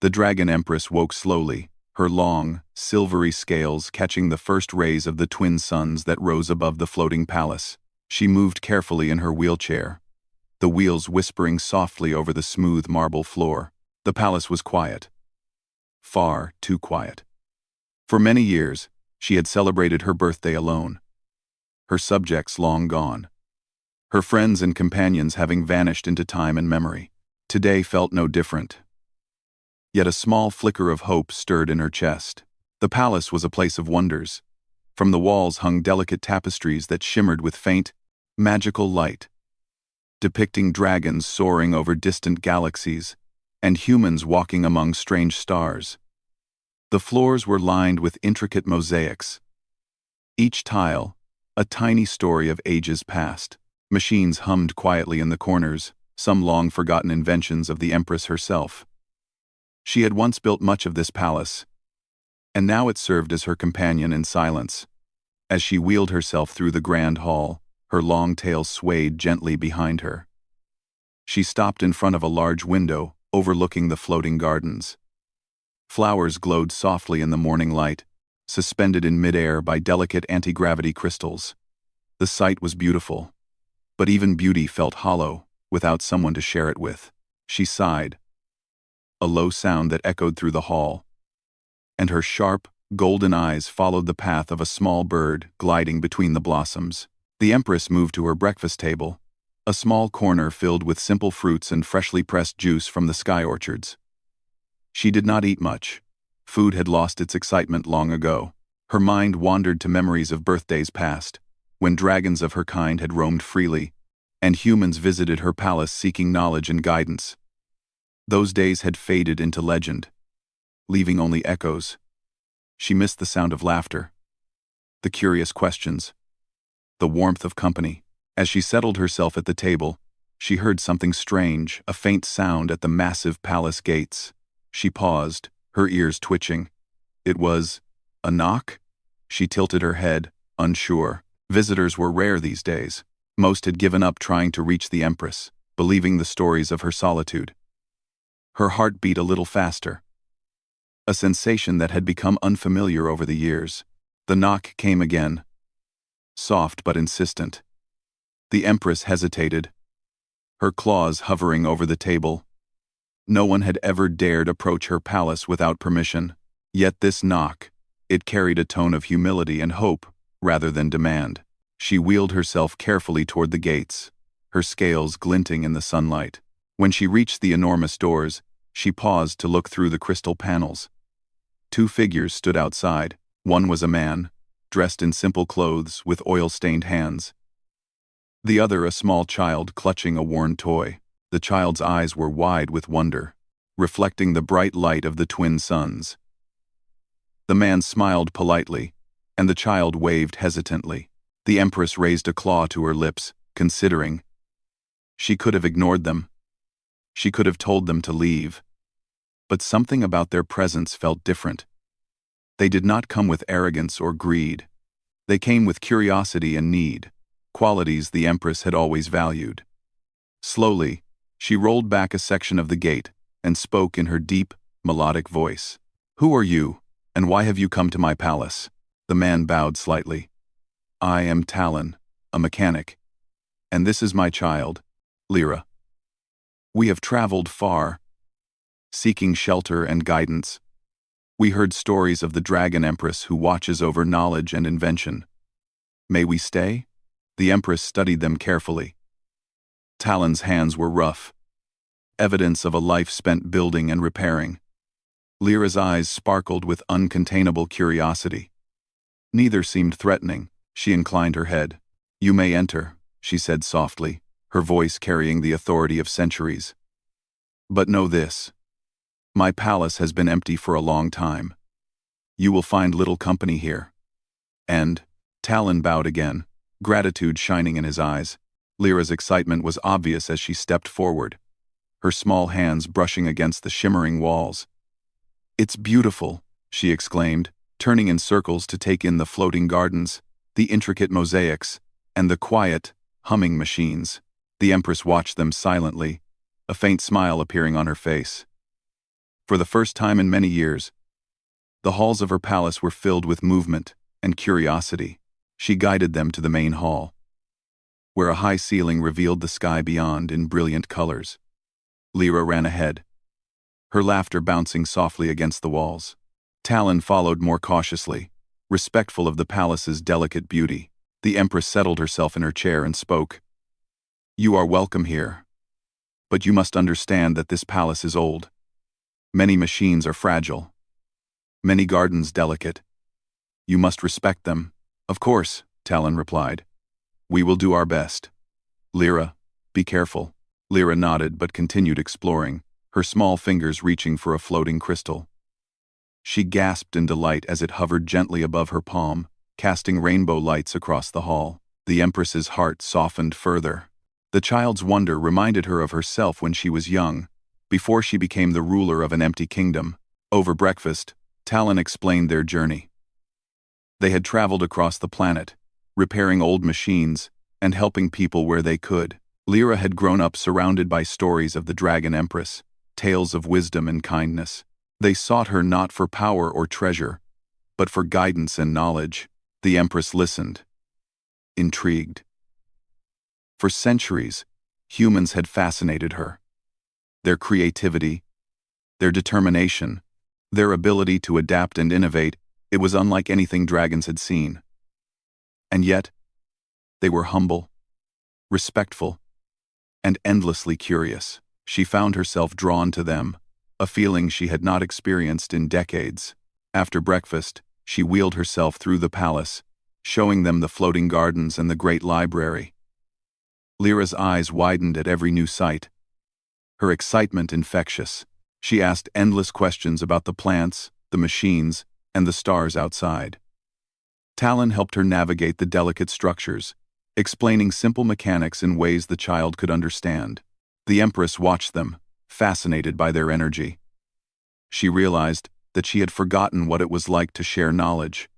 The dragon Empress woke slowly, her long, silvery scales catching the first rays of the twin suns that rose above the floating palace. She moved carefully in her wheelchair, the wheels whispering softly over the smooth marble floor. The palace was quiet. Far too quiet. For many years, she had celebrated her birthday alone. Her subjects long gone. Her friends and companions having vanished into time and memory. Today felt no different. Yet a small flicker of hope stirred in her chest. The palace was a place of wonders. From the walls hung delicate tapestries that shimmered with faint, magical light, depicting dragons soaring over distant galaxies and humans walking among strange stars. The floors were lined with intricate mosaics. Each tile, a tiny story of ages past. Machines hummed quietly in the corners, some long-forgotten inventions of the Empress herself. She had once built much of this palace, and now it served as her companion in silence. As she wheeled herself through the grand hall, her long tail swayed gently behind her. She stopped in front of a large window overlooking the floating gardens. Flowers glowed softly in the morning light, suspended in midair by delicate anti-gravity crystals. The sight was beautiful, but even beauty felt hollow without someone to share it with. She sighed, a low sound that echoed through the hall, and her sharp, golden eyes followed the path of a small bird gliding between the blossoms. The Empress moved to her breakfast table, a small corner filled with simple fruits and freshly pressed juice from the sky orchards. She did not eat much. Food had lost its excitement long ago. Her mind wandered to memories of birthdays past, when dragons of her kind had roamed freely, and humans visited her palace seeking knowledge and guidance. Those days had faded into legend, leaving only echoes. She missed the sound of laughter, the curious questions, the warmth of company. As she settled herself at the table, she heard something strange, a faint sound at the massive palace gates. She paused, her ears twitching. It was a knock? She tilted her head, unsure. Visitors were rare these days. Most had given up trying to reach the Empress, believing the stories of her solitude. Her heart beat a little faster, a sensation that had become unfamiliar over the years. The knock came again, soft but insistent. The Empress hesitated, her claws hovering over the table. No one had ever dared approach her palace without permission. Yet this knock, it carried a tone of humility and hope rather than demand. She wheeled herself carefully toward the gates, her scales glinting in the sunlight. When she reached the enormous doors, she paused to look through the crystal panels. Two figures stood outside. One was a man, dressed in simple clothes with oil-stained hands. The other a small child clutching a worn toy. The child's eyes were wide with wonder, reflecting the bright light of the twin suns. The man smiled politely, and the child waved hesitantly. The Empress raised a claw to her lips, considering. She could have ignored them. She could have told them to leave. But something about their presence felt different. They did not come with arrogance or greed. They came with curiosity and need, qualities the Empress had always valued. Slowly, she rolled back a section of the gate and spoke in her deep, melodic voice. "Who are you, and why have you come to my palace?" The man bowed slightly. "I am Talon, a mechanic, and this is my child, Lyra. We have traveled far, seeking shelter and guidance. We heard stories of the Dragon Empress who watches over knowledge and invention. May we stay?" The Empress studied them carefully. Talon's hands were rough, evidence of a life spent building and repairing. Lyra's eyes sparkled with uncontainable curiosity. Neither seemed threatening. She inclined her head. "You may enter," she said softly, her voice carrying the authority of centuries. "But know this. My palace has been empty for a long time. You will find little company here." And Talon bowed again, gratitude shining in his eyes. Lyra's excitement was obvious as she stepped forward, her small hands brushing against the shimmering walls. "It's beautiful," she exclaimed, turning in circles to take in the floating gardens, the intricate mosaics, and the quiet, humming machines. The Empress watched them silently, a faint smile appearing on her face. For the first time in many years, the halls of her palace were filled with movement and curiosity. She guided them to the main hall, where a high ceiling revealed the sky beyond in brilliant colors. Lyra ran ahead, her laughter bouncing softly against the walls. Talon followed more cautiously, respectful of the palace's delicate beauty. The Empress settled herself in her chair and spoke. "You are welcome here, but you must understand that this palace is old. Many machines are fragile, many gardens delicate. You must respect them." "Of course," Talon replied. "We will do our best. Lyra, be careful." Lyra nodded but continued exploring, her small fingers reaching for a floating crystal. She gasped in delight as it hovered gently above her palm, casting rainbow lights across the hall. The Empress's heart softened further. The child's wonder reminded her of herself when she was young, before she became the ruler of an empty kingdom. Over breakfast, Talon explained their journey. They had traveled across the planet, repairing old machines and helping people where they could. Lyra had grown up surrounded by stories of the Dragon Empress, tales of wisdom and kindness. They sought her not for power or treasure, but for guidance and knowledge. The Empress listened, intrigued. For centuries, humans had fascinated her. Their creativity, their determination, their ability to adapt and innovate, it was unlike anything dragons had seen. And yet, they were humble, respectful, and endlessly curious. She found herself drawn to them, a feeling she had not experienced in decades. After breakfast, she wheeled herself through the palace, showing them the floating gardens and the great library. Lyra's eyes widened at every new sight, her excitement infectious. She asked endless questions about the plants, the machines, and the stars outside. Talon helped her navigate the delicate structures, explaining simple mechanics in ways the child could understand. The Empress watched them, fascinated by their energy. She realized that she had forgotten what it was like to share knowledge,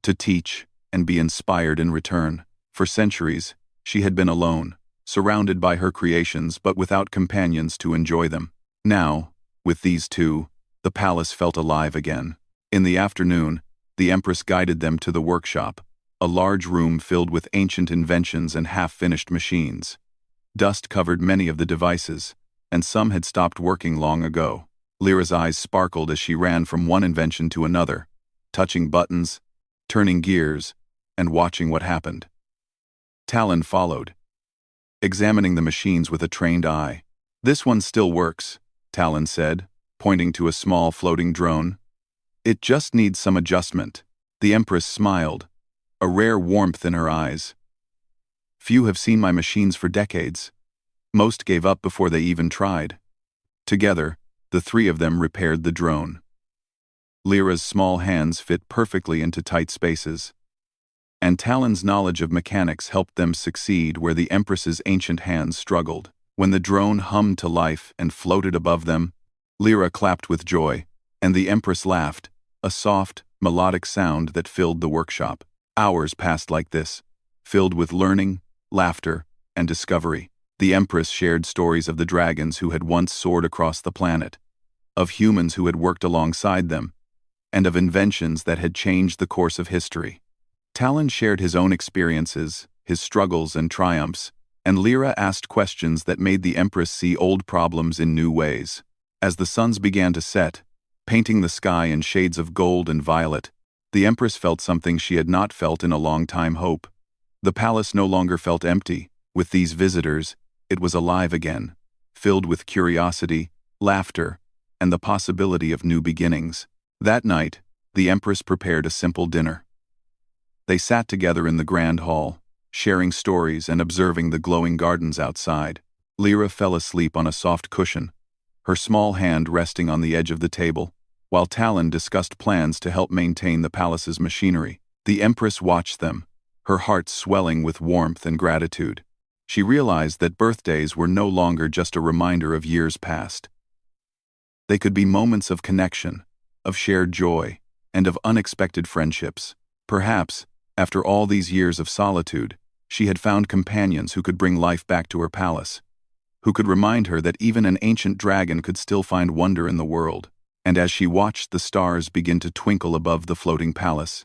to teach, and be inspired in return. For centuries, she had been alone, surrounded by her creations but without companions to enjoy them. Now, with these two, the palace felt alive again. In the afternoon, the Empress guided them to the workshop, a large room filled with ancient inventions and half-finished machines. Dust covered many of the devices, and some had stopped working long ago. Lyra's eyes sparkled as she ran from one invention to another, touching buttons, turning gears, and watching what happened. Talon followed, examining the machines with a trained eye. "This one still works," Talon said, pointing to a small floating drone. "It just needs some adjustment." The Empress smiled, a rare warmth in her eyes. "Few have seen my machines for decades. Most gave up before they even tried." Together, the three of them repaired the drone. Lyra's small hands fit perfectly into tight spaces, and Talon's knowledge of mechanics helped them succeed where the Empress's ancient hands struggled. When the drone hummed to life and floated above them, Lyra clapped with joy, and the Empress laughed, a soft, melodic sound that filled the workshop. Hours passed like this, filled with learning, laughter, and discovery. The Empress shared stories of the dragons who had once soared across the planet, of humans who had worked alongside them, and of inventions that had changed the course of history. Talon shared his own experiences, his struggles and triumphs, and Lyra asked questions that made the Empress see old problems in new ways. As the suns began to set, painting the sky in shades of gold and violet, the Empress felt something she had not felt in a long time: hope. The palace no longer felt empty. With these visitors, it was alive again, filled with curiosity, laughter, and the possibility of new beginnings. That night, the Empress prepared a simple dinner. They sat together in the grand hall, sharing stories and observing the glowing gardens outside. Lyra fell asleep on a soft cushion, her small hand resting on the edge of the table, while Talon discussed plans to help maintain the palace's machinery. The Empress watched them, her heart swelling with warmth and gratitude. She realized that birthdays were no longer just a reminder of years past. They could be moments of connection, of shared joy, and of unexpected friendships. Perhaps, after all these years of solitude, she had found companions who could bring life back to her palace. who could remind her that even an ancient dragon could still find wonder in the world. And as she watched the stars begin to twinkle above the floating palace,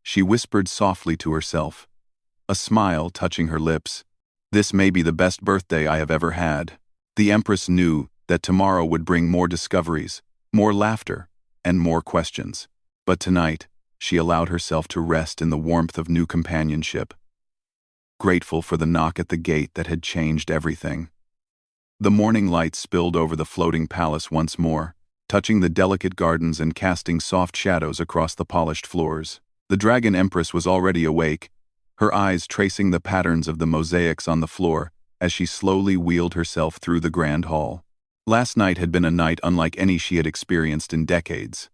she whispered softly to herself, a smile touching her lips, "This may be the best birthday I have ever had." The Empress knew that tomorrow would bring more discoveries, more laughter, and more questions. But tonight, she allowed herself to rest in the warmth of new companionship, grateful for the knock at the gate that had changed everything. The morning light spilled over the floating palace once more, touching the delicate gardens and casting soft shadows across the polished floors. The Dragon Empress was already awake, her eyes tracing the patterns of the mosaics on the floor as she slowly wheeled herself through the grand hall. Last night had been a night unlike any she had experienced in decades.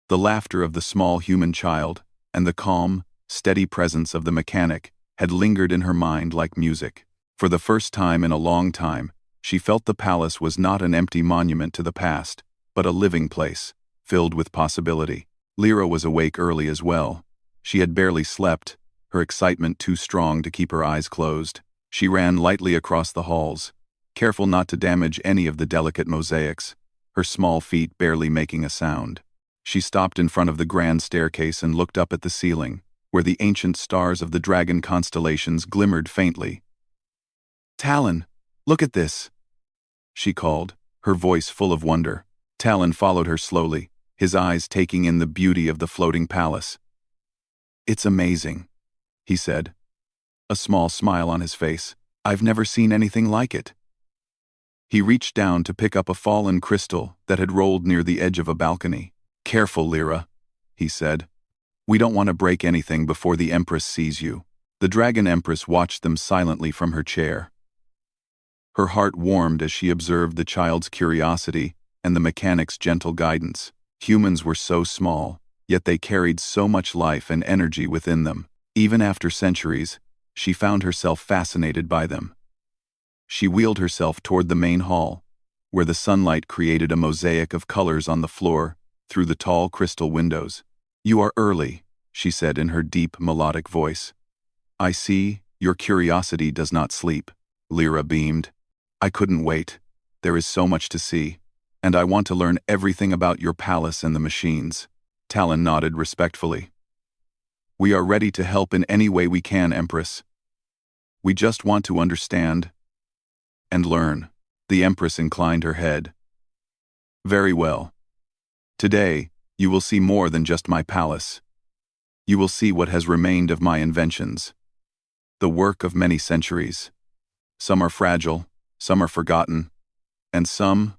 The laughter of the small human child and the calm, steady presence of the mechanic had lingered in her mind like music. For the first time in a long time, she felt the palace was not an empty monument to the past, but a living place, filled with possibility. Lyra was awake early as well. She had barely slept, her excitement too strong to keep her eyes closed. She ran lightly across the halls, careful not to damage any of the delicate mosaics, her small feet barely making a sound. She stopped in front of the grand staircase and looked up at the ceiling, where the ancient stars of the dragon constellations glimmered faintly. "Talon, look at this," she called, her voice full of wonder. Talon followed her slowly, his eyes taking in the beauty of the floating palace. "It's amazing," he said, a small smile on his face. "I've never seen anything like it." He reached down to pick up a fallen crystal that had rolled near the edge of a balcony. "Careful, Lyra," he said. "We don't want to break anything before the Empress sees you." The Dragon Empress watched them silently from her chair. Her heart warmed as she observed the child's curiosity and the mechanic's gentle guidance. Humans were so small, yet they carried so much life and energy within them. Even after centuries, she found herself fascinated by them. She wheeled herself toward the main hall, where the sunlight created a mosaic of colors on the floor through the tall crystal windows. "You are early," she said in her deep, melodic voice. "I see, your curiosity does not sleep." Lyra beamed. "I couldn't wait. There is so much to see, and I want to learn everything about your palace and the machines." Talon nodded respectfully. "We are ready to help in any way we can, Empress. We just want to understand and learn." The Empress inclined her head. "Very well. Today, you will see more than just my palace. You will see what has remained of my inventions, the work of many centuries. Some are fragile, some are forgotten, and some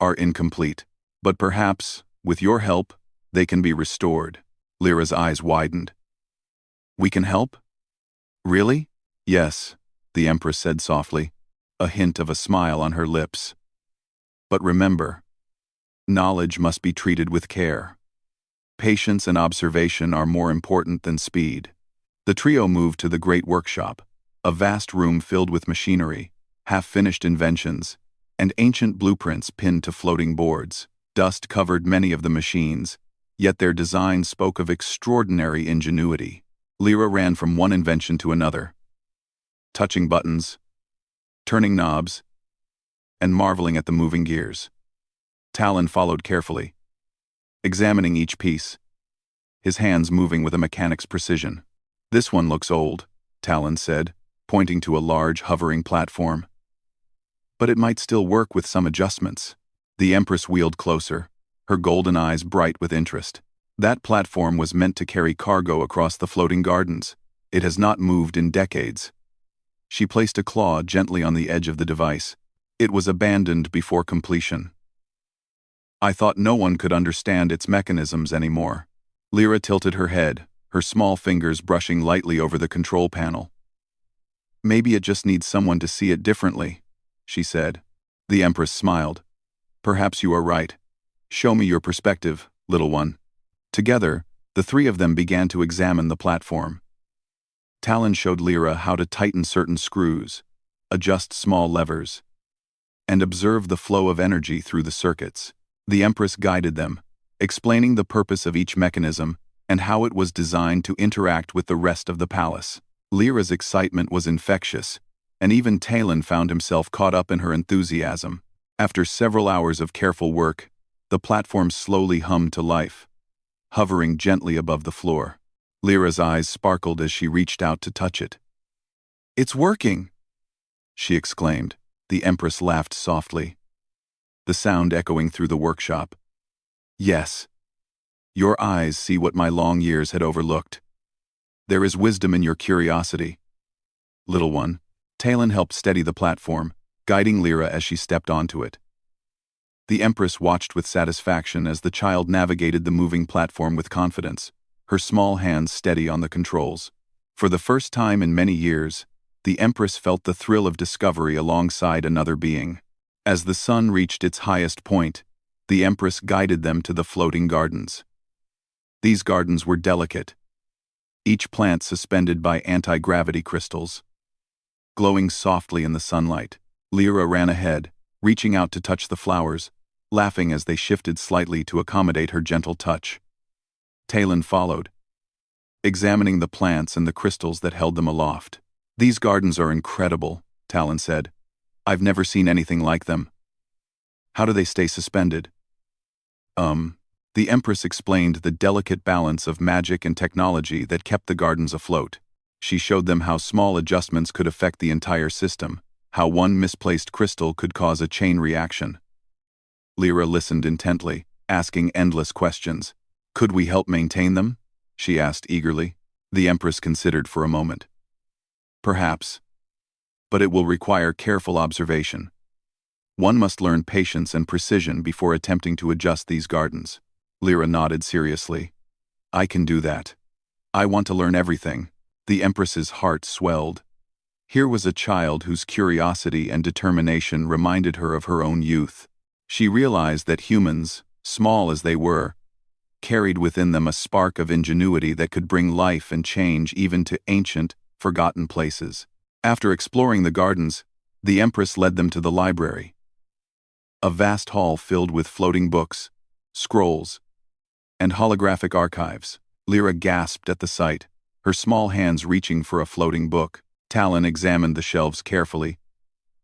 are incomplete. But perhaps, with your help, they can be restored." Lyra's eyes widened. "We can help? Really?" "Yes," the Empress said softly, a hint of a smile on her lips. "But remember, knowledge must be treated with care. Patience and observation are more important than speed." The trio moved to the great workshop, a vast room filled with machinery, half-finished inventions, and ancient blueprints pinned to floating boards. Dust covered many of the machines, yet their design spoke of extraordinary ingenuity. Lyra ran from one invention to another, touching buttons, turning knobs, and marveling at the moving gears. Talon followed carefully, examining each piece, his hands moving with a mechanic's precision. "This one looks old," Talon said, pointing to a large hovering platform. "But it might still work with some adjustments." The Empress wheeled closer, her golden eyes bright with interest. "That platform was meant to carry cargo across the floating gardens. It has not moved in decades." She placed a claw gently on the edge of the device. "It was abandoned before completion. I thought no one could understand its mechanisms anymore." Lyra tilted her head, her small fingers brushing lightly over the control panel. "Maybe it just needs someone to see it differently," she said. The Empress smiled. "Perhaps you are right. Show me your perspective, little one." Together, the three of them began to examine the platform. Talon showed Lyra how to tighten certain screws, adjust small levers, and observe the flow of energy through the circuits. The Empress guided them, explaining the purpose of each mechanism and how it was designed to interact with the rest of the palace. Lyra's excitement was infectious, and even Talon found himself caught up in her enthusiasm. After several hours of careful work, the platform slowly hummed to life, hovering gently above the floor. Lyra's eyes sparkled as she reached out to touch it. "It's working!" she exclaimed. The Empress laughed softly, the sound echoing through the workshop. "Yes. Your eyes see what my long years had overlooked. There is wisdom in your curiosity, little one." Talon helped steady the platform, guiding Lyra as she stepped onto it. The Empress watched with satisfaction as the child navigated the moving platform with confidence, her small hands steady on the controls. For the first time in many years, the Empress felt the thrill of discovery alongside another being. As the sun reached its highest point, the Empress guided them to the floating gardens. These gardens were delicate, each plant suspended by anti-gravity crystals. Glowing softly in the sunlight, Lyra ran ahead, reaching out to touch the flowers, laughing as they shifted slightly to accommodate her gentle touch. Talon followed, examining the plants and the crystals that held them aloft. "These gardens are incredible," Talon said. "I've never seen anything like them. How do they stay suspended?" The Empress explained the delicate balance of magic and technology that kept the gardens afloat. She showed them how small adjustments could affect the entire system, how one misplaced crystal could cause a chain reaction. Lyra listened intently, asking endless questions. "Could we help maintain them?" she asked eagerly. The Empress considered for a moment. "Perhaps. But it will require careful observation. One must learn patience and precision before attempting to adjust these gardens." Lyra nodded seriously. "I can do that. I want to learn everything." The Empress's heart swelled. Here was a child whose curiosity and determination reminded her of her own youth. She realized that humans, small as they were, carried within them a spark of ingenuity that could bring life and change even to ancient, forgotten places. After exploring the gardens, the Empress led them to the library. A vast hall filled with floating books, scrolls, and holographic archives. Lyra gasped at the sight, her small hands reaching for a floating book. Talon examined the shelves carefully,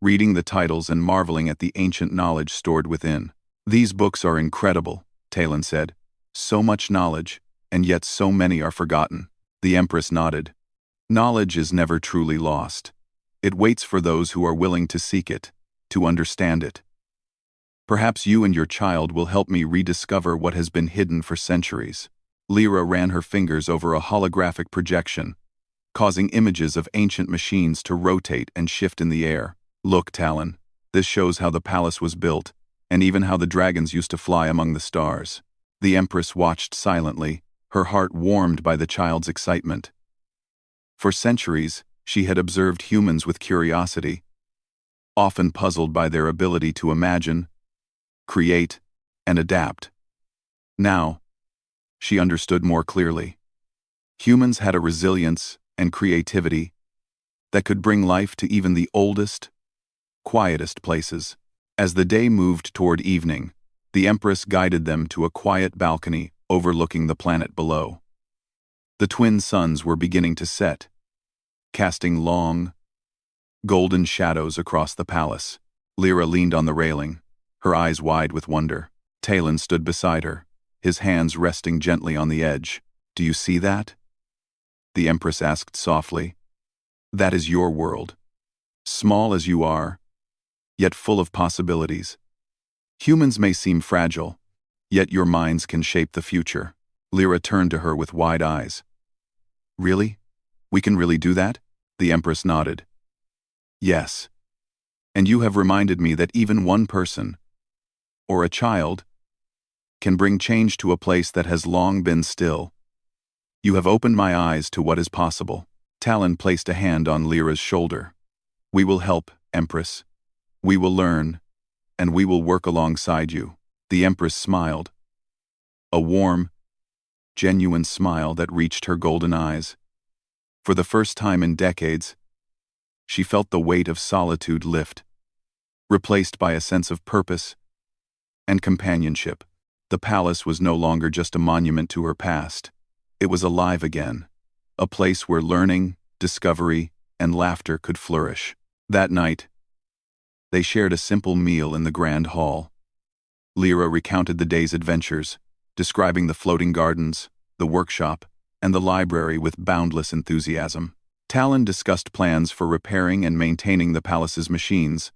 reading the titles and marveling at the ancient knowledge stored within. "These books are incredible," Talon said. "So much knowledge, and yet so many are forgotten." The Empress nodded. "Knowledge is never truly lost. It waits for those who are willing to seek it, to understand it. Perhaps you and your child will help me rediscover what has been hidden for centuries." Lyra ran her fingers over a holographic projection, causing images of ancient machines to rotate and shift in the air. "Look, Talon, this shows how the palace was built, and even how the dragons used to fly among the stars." The Empress watched silently, her heart warmed by the child's excitement. For centuries, she had observed humans with curiosity, often puzzled by their ability to imagine, create, and adapt. Now, she understood more clearly. Humans had a resilience and creativity that could bring life to even the oldest, quietest places. As the day moved toward evening, the Empress guided them to a quiet balcony overlooking the planet below. The twin suns were beginning to set, casting long, golden shadows across the palace. Lyra leaned on the railing, her eyes wide with wonder. Talon stood beside her, his hands resting gently on the edge. "Do you see that?" the Empress asked softly. "That is your world. Small as you are, yet full of possibilities. Humans may seem fragile, yet your minds can shape the future." Lyra turned to her with wide eyes. "Really? We can really do that?" The Empress nodded. "Yes. And you have reminded me that even one person, or a child, can bring change to a place that has long been still. You have opened my eyes to what is possible." Talon placed a hand on Lyra's shoulder. "We will help, Empress. We will learn, and we will work alongside you." The Empress smiled. A warm, genuine smile that reached her golden eyes. For the first time in decades, she felt the weight of solitude lift, replaced by a sense of purpose and companionship. The palace was no longer just a monument to her past. It was alive again, a place where learning, discovery, and laughter could flourish. That night, they shared a simple meal in the grand hall. Lyra recounted the day's adventures, describing the floating gardens, the workshop, and the library with boundless enthusiasm. Talon discussed plans for repairing and maintaining the palace's machines,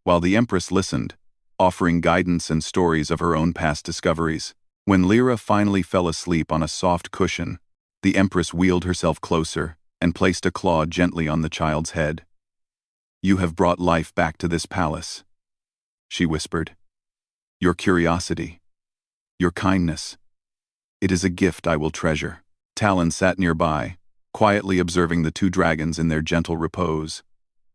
while the Empress listened, offering guidance and stories of her own past discoveries. When Lyra finally fell asleep on a soft cushion, the Empress wheeled herself closer and placed a claw gently on the child's head. "You have brought life back to this palace," she whispered. "Your curiosity, your kindness. It is a gift I will treasure." Talon sat nearby, quietly observing the two dragons in their gentle repose.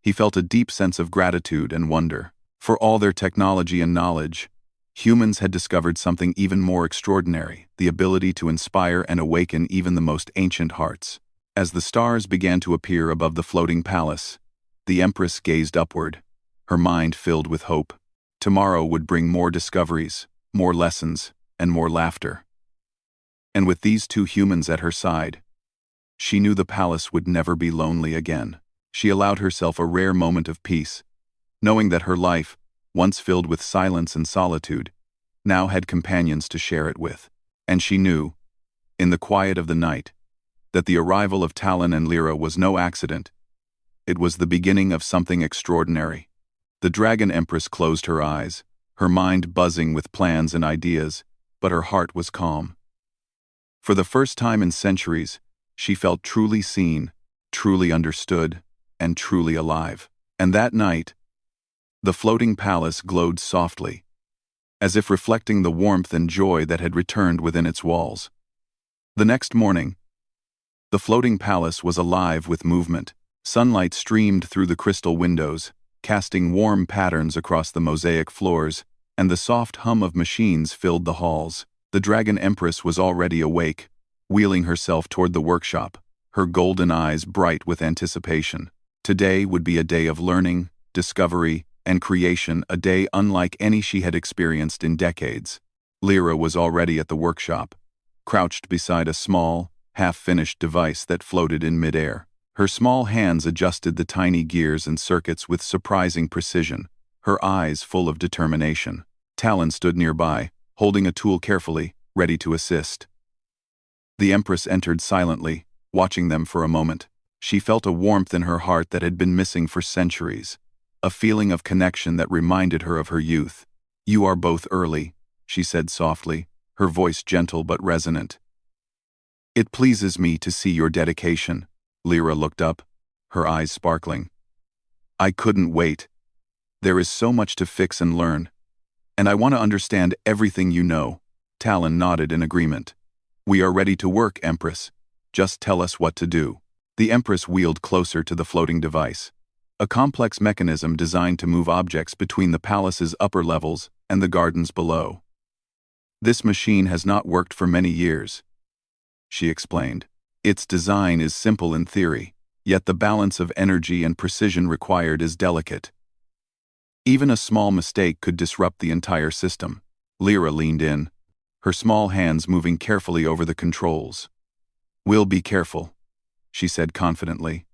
He felt a deep sense of gratitude and wonder. For all their technology and knowledge, humans had discovered something even more extraordinary: the ability to inspire and awaken even the most ancient hearts. As the stars began to appear above the floating palace, the Empress gazed upward, her mind filled with hope. Tomorrow would bring more discoveries, more lessons, and more laughter. And with these two humans at her side, she knew the palace would never be lonely again. She allowed herself a rare moment of peace, knowing that her life, once filled with silence and solitude, now had companions to share it with. And she knew, in the quiet of the night, that the arrival of Talon and Lyra was no accident. It was the beginning of something extraordinary. The Dragon Empress closed her eyes, her mind buzzing with plans and ideas, but her heart was calm. For the first time in centuries, she felt truly seen, truly understood, and truly alive. And that night, the floating palace glowed softly, as if reflecting the warmth and joy that had returned within its walls. The next morning, the floating palace was alive with movement. Sunlight streamed through the crystal windows, casting warm patterns across the mosaic floors, and the soft hum of machines filled the halls. The Dragon Empress was already awake, wheeling herself toward the workshop, her golden eyes bright with anticipation. Today would be a day of learning, discovery, and creation, a day unlike any she had experienced in decades. Lyra was already at the workshop, crouched beside a small, half-finished device that floated in midair. Her small hands adjusted the tiny gears and circuits with surprising precision, her eyes full of determination. Talon stood nearby, holding a tool carefully, ready to assist. The Empress entered silently, watching them for a moment. She felt a warmth in her heart that had been missing for centuries, a feeling of connection that reminded her of her youth. "You are both early," she said softly, her voice gentle but resonant. "It pleases me to see your dedication." Lyra looked up, her eyes sparkling. "I couldn't wait. There is so much to fix and learn, and I want to understand everything you know." Talon nodded in agreement. "We are ready to work, Empress. Just tell us what to do." The Empress wheeled closer to the floating device, a complex mechanism designed to move objects between the palace's upper levels and the gardens below. "This machine has not worked for many years," she explained. "Its design is simple in theory, yet the balance of energy and precision required is delicate. Even a small mistake could disrupt the entire system." Lyra leaned in, her small hands moving carefully over the controls. "We'll be careful," she said confidently.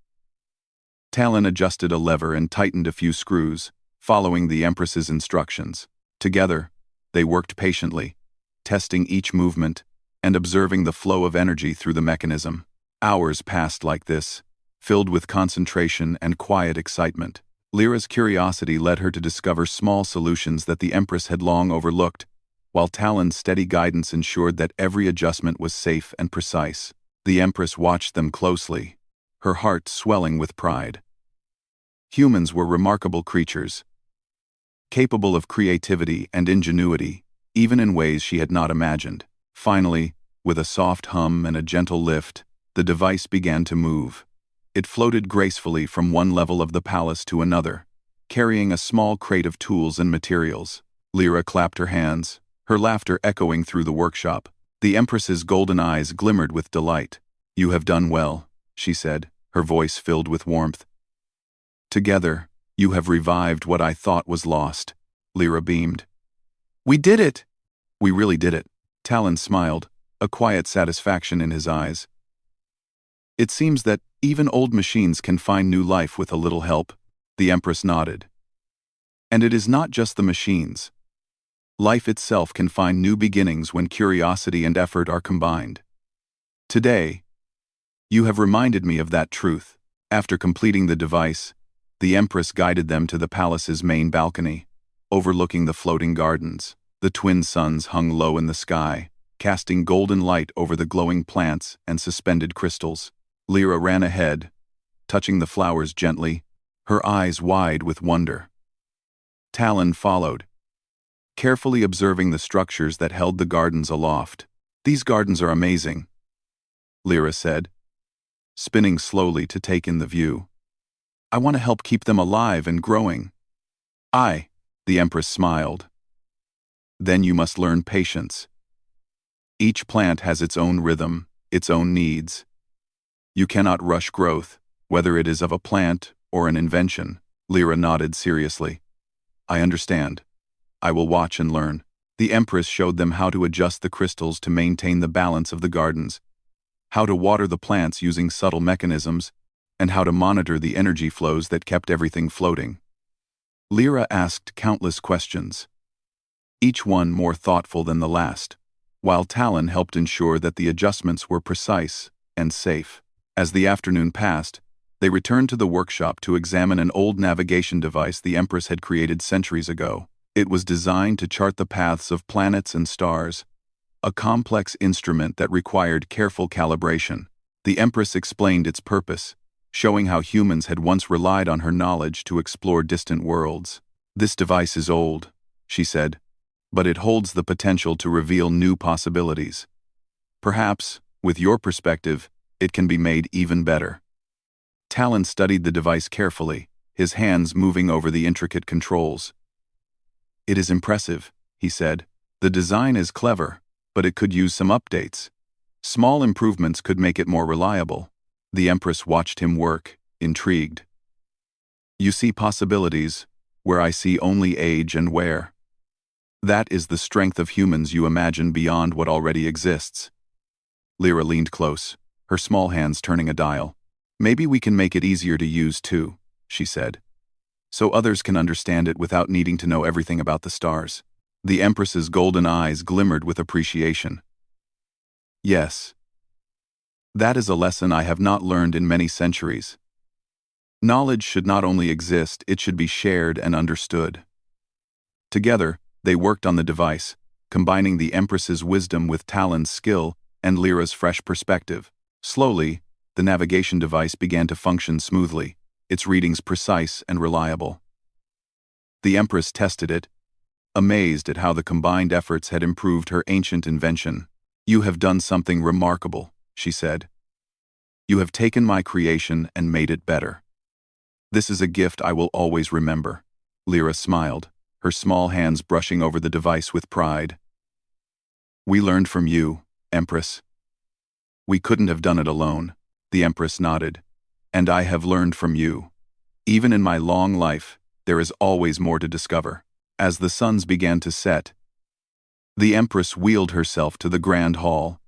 Talon adjusted a lever and tightened a few screws, following the Empress's instructions. Together, they worked patiently, testing each movement and observing the flow of energy through the mechanism. Hours passed like this, filled with concentration and quiet excitement. Lyra's curiosity led her to discover small solutions that the Empress had long overlooked, while Talon's steady guidance ensured that every adjustment was safe and precise. The Empress watched them closely, her heart swelling with pride. Humans were remarkable creatures, capable of creativity and ingenuity, even in ways she had not imagined. Finally, with a soft hum and a gentle lift, the device began to move. It floated gracefully from one level of the palace to another, carrying a small crate of tools and materials. Lyra clapped her hands, her laughter echoing through the workshop. The Empress's golden eyes glimmered with delight. "You have done well," she said, her voice filled with warmth. "Together, you have revived what I thought was lost." Lyra beamed. "We did it!" "We really did it." Talon smiled, a quiet satisfaction in his eyes. "It seems that even old machines can find new life with a little help." The Empress nodded. And it is not just the machines. Life itself can find new beginnings when curiosity and effort are combined. Today, you have reminded me of that truth. After completing the device, the Empress guided them to the palace's main balcony, overlooking the floating gardens. The twin suns hung low in the sky, casting golden light over the glowing plants and suspended crystals. Lyra ran ahead, touching the flowers gently, her eyes wide with wonder. Talon followed, carefully observing the structures that held the gardens aloft. "These gardens are amazing," Lyra said, spinning slowly to take in the view. "I want to help keep them alive and growing." The Empress smiled. "Then you must learn patience. Each plant has its own rhythm, its own needs. You cannot rush growth, whether it is of a plant or an invention." Lyra nodded seriously. "I understand. I will watch and learn." The Empress showed them how to adjust the crystals to maintain the balance of the gardens, how to water the plants using subtle mechanisms, and how to monitor the energy flows that kept everything floating. Lyra asked countless questions, each one more thoughtful than the last, while Talon helped ensure that the adjustments were precise and safe. As the afternoon passed, they returned to the workshop to examine an old navigation device the Empress had created centuries ago. It was designed to chart the paths of planets and stars, a complex instrument that required careful calibration. The Empress explained its purpose, showing how humans had once relied on her knowledge to explore distant worlds. "This device is old," she said, "but it holds the potential to reveal new possibilities. Perhaps, with your perspective, it can be made even better." Talon studied the device carefully, his hands moving over the intricate controls. "It is impressive," he said. "The design is clever, but it could use some updates. Small improvements could make it more reliable." The Empress watched him work, intrigued. "You see possibilities, where I see only age and wear. That is the strength of humans you imagine beyond what already exists." Lyra leaned close, her small hands turning a dial. "Maybe we can make it easier to use too," she said, "so others can understand it without needing to know everything about the stars." The Empress's golden eyes glimmered with appreciation. "Yes. That is a lesson I have not learned in many centuries. Knowledge should not only exist, it should be shared and understood." Together, they worked on the device, combining the Empress's wisdom with Talon's skill and Lyra's fresh perspective. Slowly, the navigation device began to function smoothly, its readings precise and reliable. The Empress tested it, amazed at how the combined efforts had improved her ancient invention. "You have done something remarkable," she said. "You have taken my creation and made it better. This is a gift I will always remember." Lyra smiled, her small hands brushing over the device with pride. "We learned from you, Empress. We couldn't have done it alone." The Empress nodded. "And I have learned from you. Even in my long life, there is always more to discover." As the suns began to set, the Empress wheeled herself to the grand hall,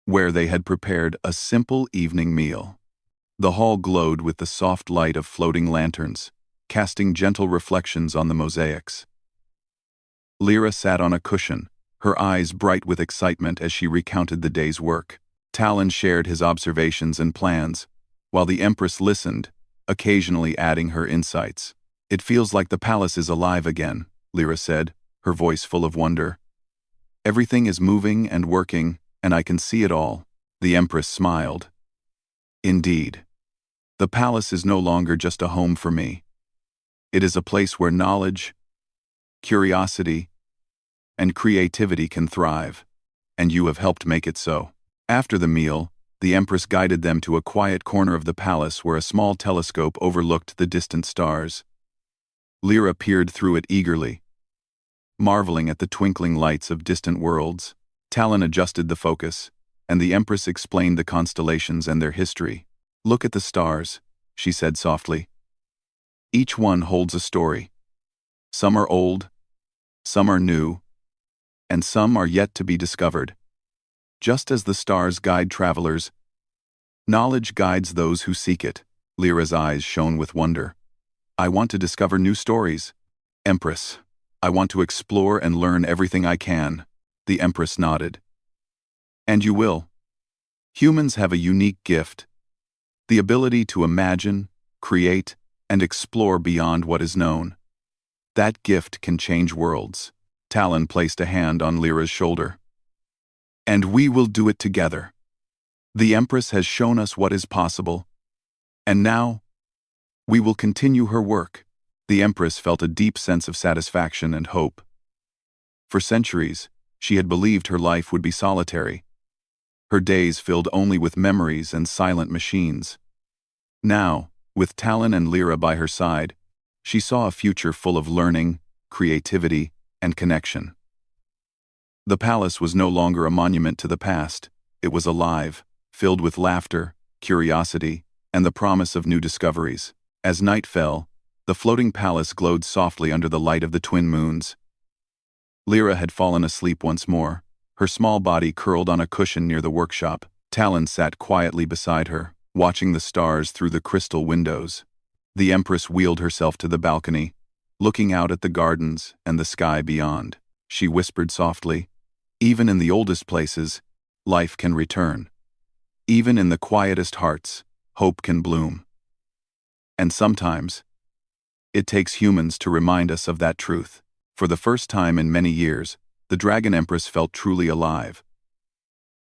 where they had prepared a simple evening meal. The hall glowed with the soft light of floating lanterns, casting gentle reflections on the mosaics. Lyra sat on a cushion, her eyes bright with excitement as she recounted the day's work. Talon shared his observations and plans, while the Empress listened, occasionally adding her insights. "It feels like the palace is alive again," Lyra said, her voice full of wonder. "Everything is moving and working, and I can see it all." The Empress smiled. "Indeed. The palace is no longer just a home for me. It is a place where knowledge, curiosity, and creativity can thrive, and you have helped make it so." After the meal, the Empress guided them to a quiet corner of the palace where a small telescope overlooked the distant stars. Lyra peered through it eagerly, marveling at the twinkling lights of distant worlds. Talon adjusted the focus, and the Empress explained the constellations and their history. "Look at the stars," she said softly. "Each one holds a story. Some are old, some are new, and some are yet to be discovered. Just as the stars guide travelers, knowledge guides those who seek it." Lyra's eyes shone with wonder. I want to discover new stories. Empress, I want to explore and learn everything I can. The Empress nodded. And you will. Humans have a unique gift. The ability to imagine, create, and explore beyond what is known. That gift can change worlds. Talon placed a hand on Lyra's shoulder. And we will do it together. The Empress has shown us what is possible. And now, we will continue her work. The Empress felt a deep sense of satisfaction and hope. For centuries, she had believed her life would be solitary. Her days filled only with memories and silent machines. Now, with Talon and Lyra by her side, she saw a future full of learning, creativity, and connection. The palace was no longer a monument to the past. It was alive, filled with laughter, curiosity, and the promise of new discoveries. As night fell, the floating palace glowed softly under the light of the twin moons. Lyra had fallen asleep once more, her small body curled on a cushion near the workshop. Talon sat quietly beside her, watching the stars through the crystal windows. The Empress wheeled herself to the balcony, looking out at the gardens and the sky beyond. She whispered softly, "Even in the oldest places, life can return. Even in the quietest hearts, hope can bloom. And sometimes, it takes humans to remind us of that truth." For the first time in many years, the Dragon Empress felt truly alive.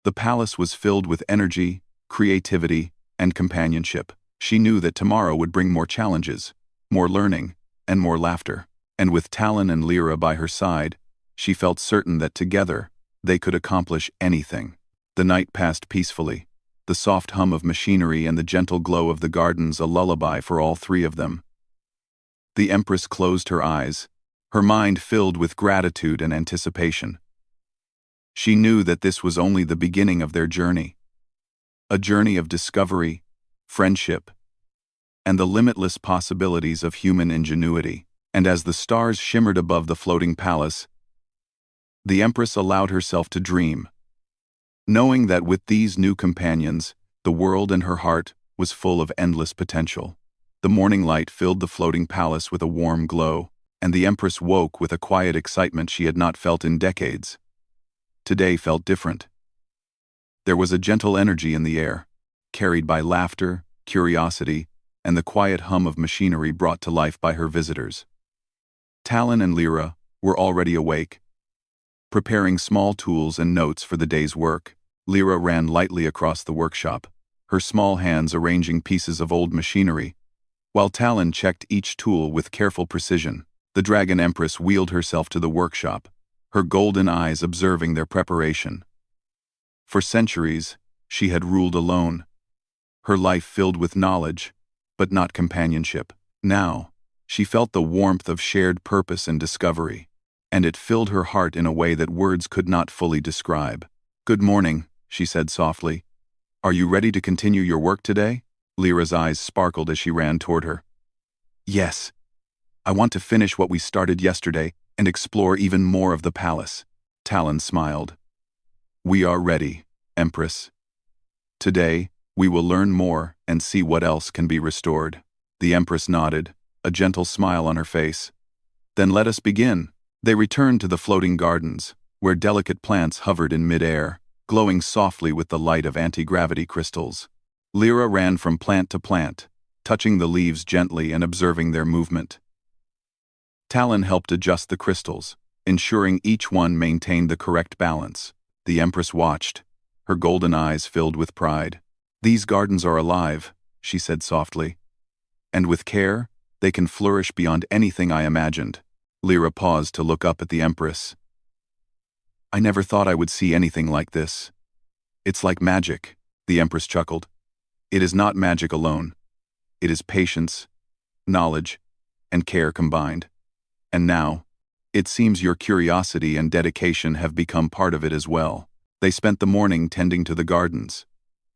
The palace was filled with energy, creativity, and companionship. She knew that tomorrow would bring more challenges, more learning, and more laughter. And with Talon and Lyra by her side, she felt certain that together, they could accomplish anything. The night passed peacefully, the soft hum of machinery and the gentle glow of the gardens a lullaby for all three of them. The Empress closed her eyes, her mind filled with gratitude and anticipation. She knew that this was only the beginning of their journey. A journey of discovery, friendship, and the limitless possibilities of human ingenuity. And as the stars shimmered above the floating palace, the Empress allowed herself to dream, knowing that with these new companions, the world in her heart was full of endless potential. The morning light filled the floating palace with a warm glow, and the Empress woke with a quiet excitement she had not felt in decades. Today felt different. There was a gentle energy in the air, carried by laughter, curiosity, and the quiet hum of machinery brought to life by her visitors. Talon and Lyra were already awake, preparing small tools and notes for the day's work. Lyra ran lightly across the workshop, her small hands arranging pieces of old machinery, while Talon checked each tool with careful precision. The Dragon Empress wheeled herself to the workshop, her golden eyes observing their preparation. For centuries, she had ruled alone, her life filled with knowledge, but not companionship. Now, she felt the warmth of shared purpose and discovery, and it filled her heart in a way that words could not fully describe. "Good morning," she said softly. "Are you ready to continue your work today?" Lyra's eyes sparkled as she ran toward her. "Yes. I want to finish what we started yesterday and explore even more of the palace." Talon smiled. "We are ready, Empress. Today, we will learn more and see what else can be restored." The Empress nodded, a gentle smile on her face. "Then let us begin." They returned to the floating gardens, where delicate plants hovered in mid-air, glowing softly with the light of anti-gravity crystals. Lyra ran from plant to plant, touching the leaves gently and observing their movement. Talon helped adjust the crystals, ensuring each one maintained the correct balance. The Empress watched, her golden eyes filled with pride. "These gardens are alive," she said softly. "And with care, they can flourish beyond anything I imagined." Lyra paused to look up at the Empress. "I never thought I would see anything like this. It's like magic," the Empress chuckled. "It is not magic alone. It is patience, knowledge, and care combined. And now, it seems your curiosity and dedication have become part of it as well." They spent the morning tending to the gardens,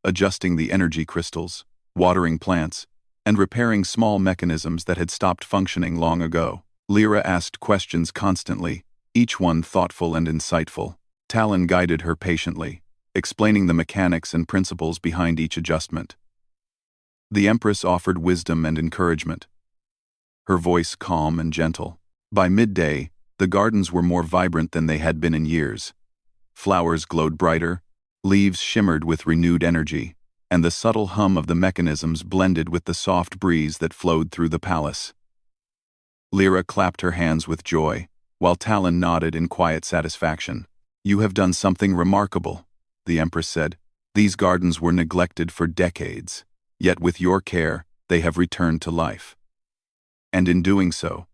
adjusting the energy crystals, watering plants, and repairing small mechanisms that had stopped functioning long ago. Lyra asked questions constantly, each one thoughtful and insightful. Talon guided her patiently, explaining the mechanics and principles behind each adjustment. The Empress offered wisdom and encouragement, her voice calm and gentle. By midday, the gardens were more vibrant than they had been in years. Flowers glowed brighter, leaves shimmered with renewed energy, and the subtle hum of the mechanisms blended with the soft breeze that flowed through the palace. Lyra clapped her hands with joy, while Talon nodded in quiet satisfaction. "You have done something remarkable," the Empress said. "These gardens were neglected for decades, yet with your care, they have returned to life. And in doing so,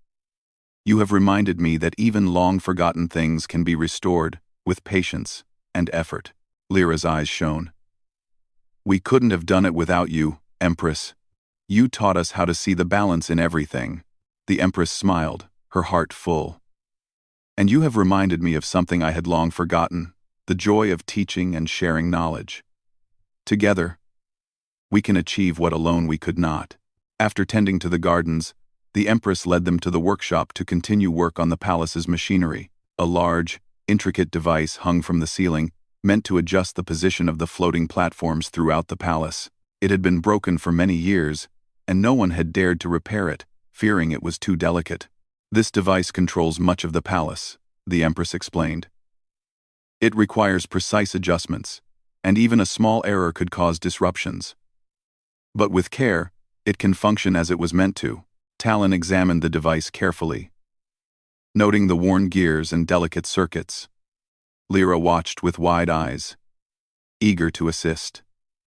you have reminded me that even long-forgotten things can be restored with patience and effort." Lyra's eyes shone. "We couldn't have done it without you, Empress. You taught us how to see the balance in everything." The Empress smiled, her heart full. "And you have reminded me of something I had long forgotten, the joy of teaching and sharing knowledge. Together, we can achieve what alone we could not." After tending to the gardens, the Empress led them to the workshop to continue work on the palace's machinery. A large, intricate device hung from the ceiling, meant to adjust the position of the floating platforms throughout the palace. It had been broken for many years, and no one had dared to repair it, fearing it was too delicate. "This device controls much of the palace," the Empress explained. "It requires precise adjustments, and even a small error could cause disruptions. But with care, it can function as it was meant to." Talon examined the device carefully, noting the worn gears and delicate circuits. Lyra watched with wide eyes, eager to assist.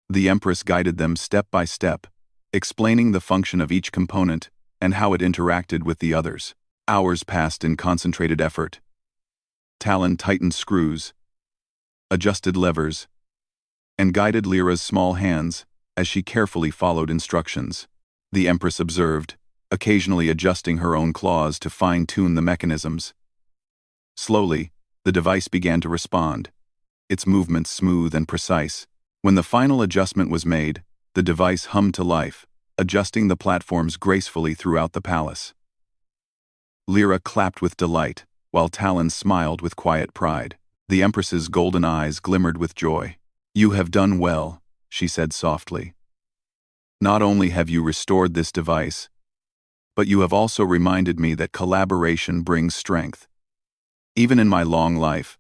The Empress guided them step by step, explaining the function of each component and how it interacted with the others. Hours passed in concentrated effort. Talon tightened screws, adjusted levers, and guided Lyra's small hands as she carefully followed instructions. The Empress observed, occasionally adjusting her own claws to fine-tune the mechanisms. Slowly, the device began to respond, its movements smooth and precise. When the final adjustment was made, the device hummed to life, adjusting the platforms gracefully throughout the palace. Lyra clapped with delight, while Talon smiled with quiet pride. The Empress's golden eyes glimmered with joy. "You have done well," she said softly. "Not only have you restored this device, but you have also reminded me that collaboration brings strength. Even in my long life,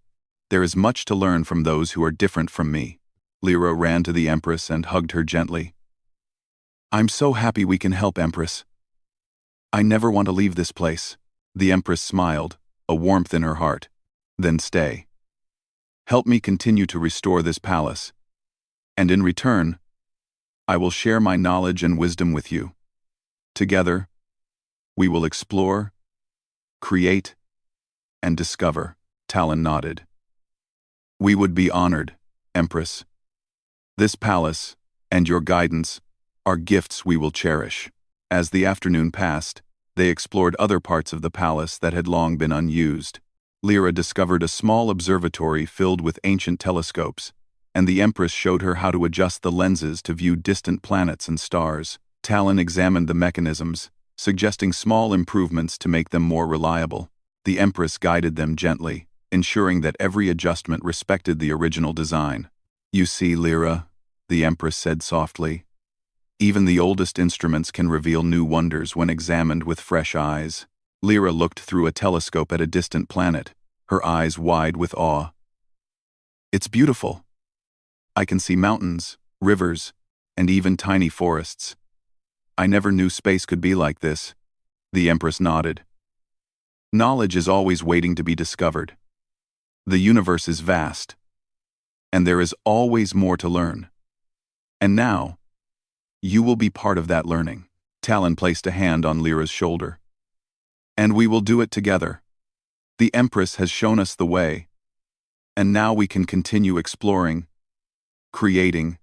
there is much to learn from those who are different from me." Lyra ran to the Empress and hugged her gently. "I'm so happy we can help, Empress. I never want to leave this place." The Empress smiled, a warmth in her heart. "Then stay. Help me continue to restore this palace, and in return, I will share my knowledge and wisdom with you. Together, we will explore, create, and discover." Talon nodded. "We would be honored, Empress. This palace, and your guidance, are gifts we will cherish." As the afternoon passed, they explored other parts of the palace that had long been unused. Lyra discovered a small observatory filled with ancient telescopes, and the Empress showed her how to adjust the lenses to view distant planets and stars. Talon examined the mechanisms, suggesting small improvements to make them more reliable. The Empress guided them gently, ensuring that every adjustment respected the original design. "You see, Lyra," the Empress said softly, "even the oldest instruments can reveal new wonders when examined with fresh eyes." Lyra looked through a telescope at a distant planet, her eyes wide with awe. "It's beautiful. I can see mountains, rivers, and even tiny forests. I never knew space could be like this." The Empress nodded. "Knowledge is always waiting to be discovered. The universe is vast, and there is always more to learn. And now, you will be part of that learning." Talon placed a hand on Lyra's shoulder. "And we will do it together. The Empress has shown us the way, and now we can continue exploring, creating,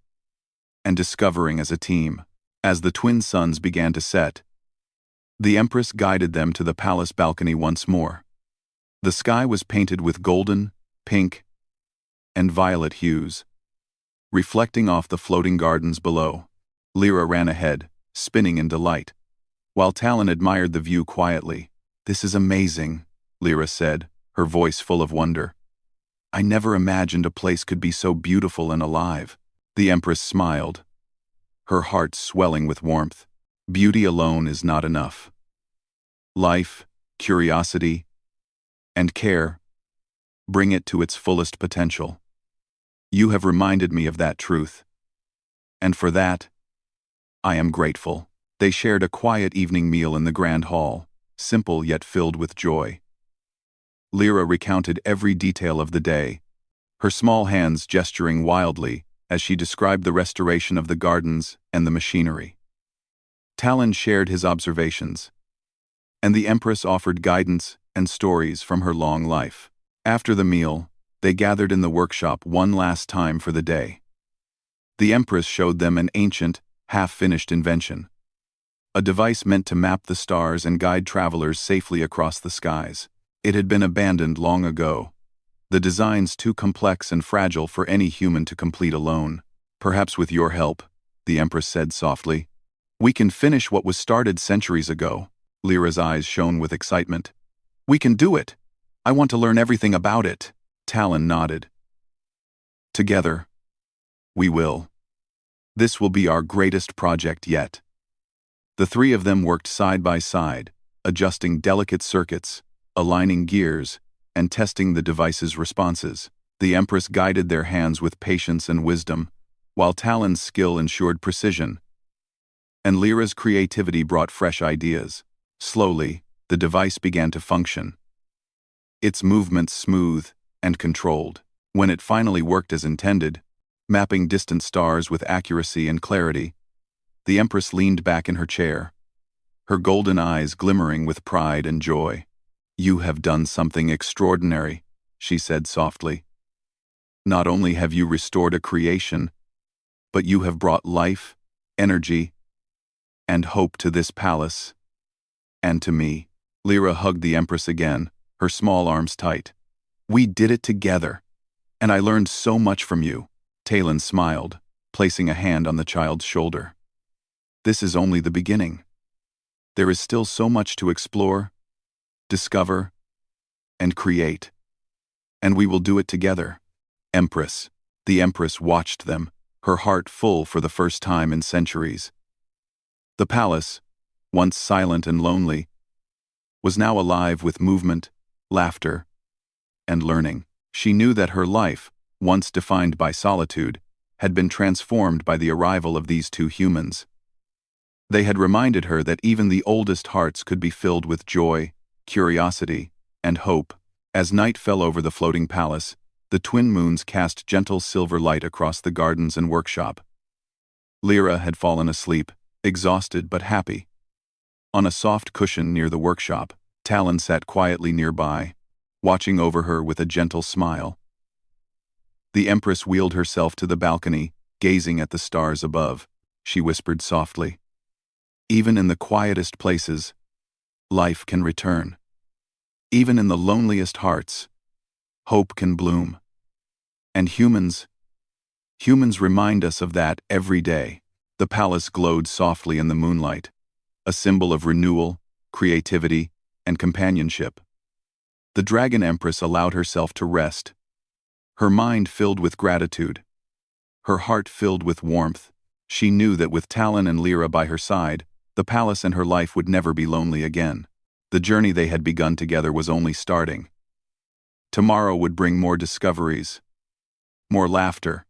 and discovering as a team." As the twin suns began to set, the Empress guided them to the palace balcony once more. The sky was painted with golden, pink, and violet hues, reflecting off the floating gardens below. Lyra ran ahead, spinning in delight, while Talon admired the view quietly. "This is amazing," Lyra said, her voice full of wonder. "I never imagined a place could be so beautiful and alive." The Empress smiled, her heart swelling with warmth. "Beauty alone is not enough. life, curiosity, and care. Bring it to its fullest potential. You have reminded me of that truth. And for that, I am grateful. They shared a quiet evening meal in the grand hall, simple yet filled with joy. Lyra recounted every detail of the day, her small hands gesturing wildly as she described the restoration of the gardens and the machinery. Talon shared his observations, and the Empress offered guidance and stories from her long life. After the meal, they gathered in the workshop one last time for the day. The Empress showed them an ancient, half-finished invention, a device meant to map the stars and guide travelers safely across the skies. It had been abandoned long ago, the designs too complex and fragile for any human to complete alone. Perhaps with your help, the Empress said softly, we can finish what was started centuries ago. Lyra's eyes shone with excitement. We can do it! I want to learn everything about it. Talon nodded. Together, we will. This will be our greatest project yet. The three of them worked side by side, adjusting delicate circuits, aligning gears, and testing the device's responses. The Empress guided their hands with patience and wisdom, while Talon's skill ensured precision, and Lyra's creativity brought fresh ideas. Slowly, the device began to function, its movements smooth and controlled. When it finally worked as intended, mapping distant stars with accuracy and clarity, the Empress leaned back in her chair, her golden eyes glimmering with pride and joy. You have done something extraordinary, she said softly. Not only have you restored a creation, but you have brought life, energy, and hope to this palace, and to me. Lyra hugged the Empress again, her small arms tight. We did it together, and I learned so much from you. Talon smiled, placing a hand on the child's shoulder. This is only the beginning. There is still so much to explore, discover, and create. And we will do it together. Empress. The Empress watched them, her heart full for the first time in centuries. The palace, once silent and lonely, was now alive with movement, laughter, and learning. She knew that her life, once defined by solitude, had been transformed by the arrival of these two humans. They had reminded her that even the oldest hearts could be filled with joy, curiosity, and hope. As night fell over the floating palace, the twin moons cast gentle silver light across the gardens and workshop. Lyra had fallen asleep, exhausted but happy. On a soft cushion near the workshop, Talon sat quietly nearby, watching over her with a gentle smile. The Empress wheeled herself to the balcony, gazing at the stars above. She whispered softly, even in the quietest places, life can return. Even in the loneliest hearts, hope can bloom. And humans remind us of that every day. The palace glowed softly in the moonlight, a symbol of renewal, creativity, and companionship. The Dragon Empress allowed herself to rest, her mind filled with gratitude, her heart filled with warmth. She knew that with Talon and Lyra by her side, the palace and her life would never be lonely again. The journey they had begun together was only starting. Tomorrow would bring more discoveries, more laughter,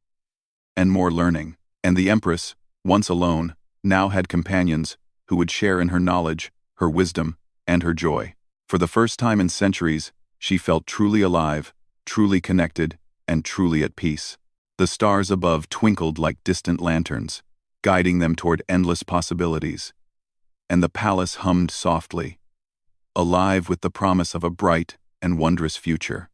and more learning. And the Empress, once alone, now had companions who would share in her knowledge, her wisdom, and her joy. For the first time in centuries, she felt truly alive, truly connected, and truly at peace. The stars above twinkled like distant lanterns, guiding them toward endless possibilities. And the palace hummed softly, alive with the promise of a bright and wondrous future.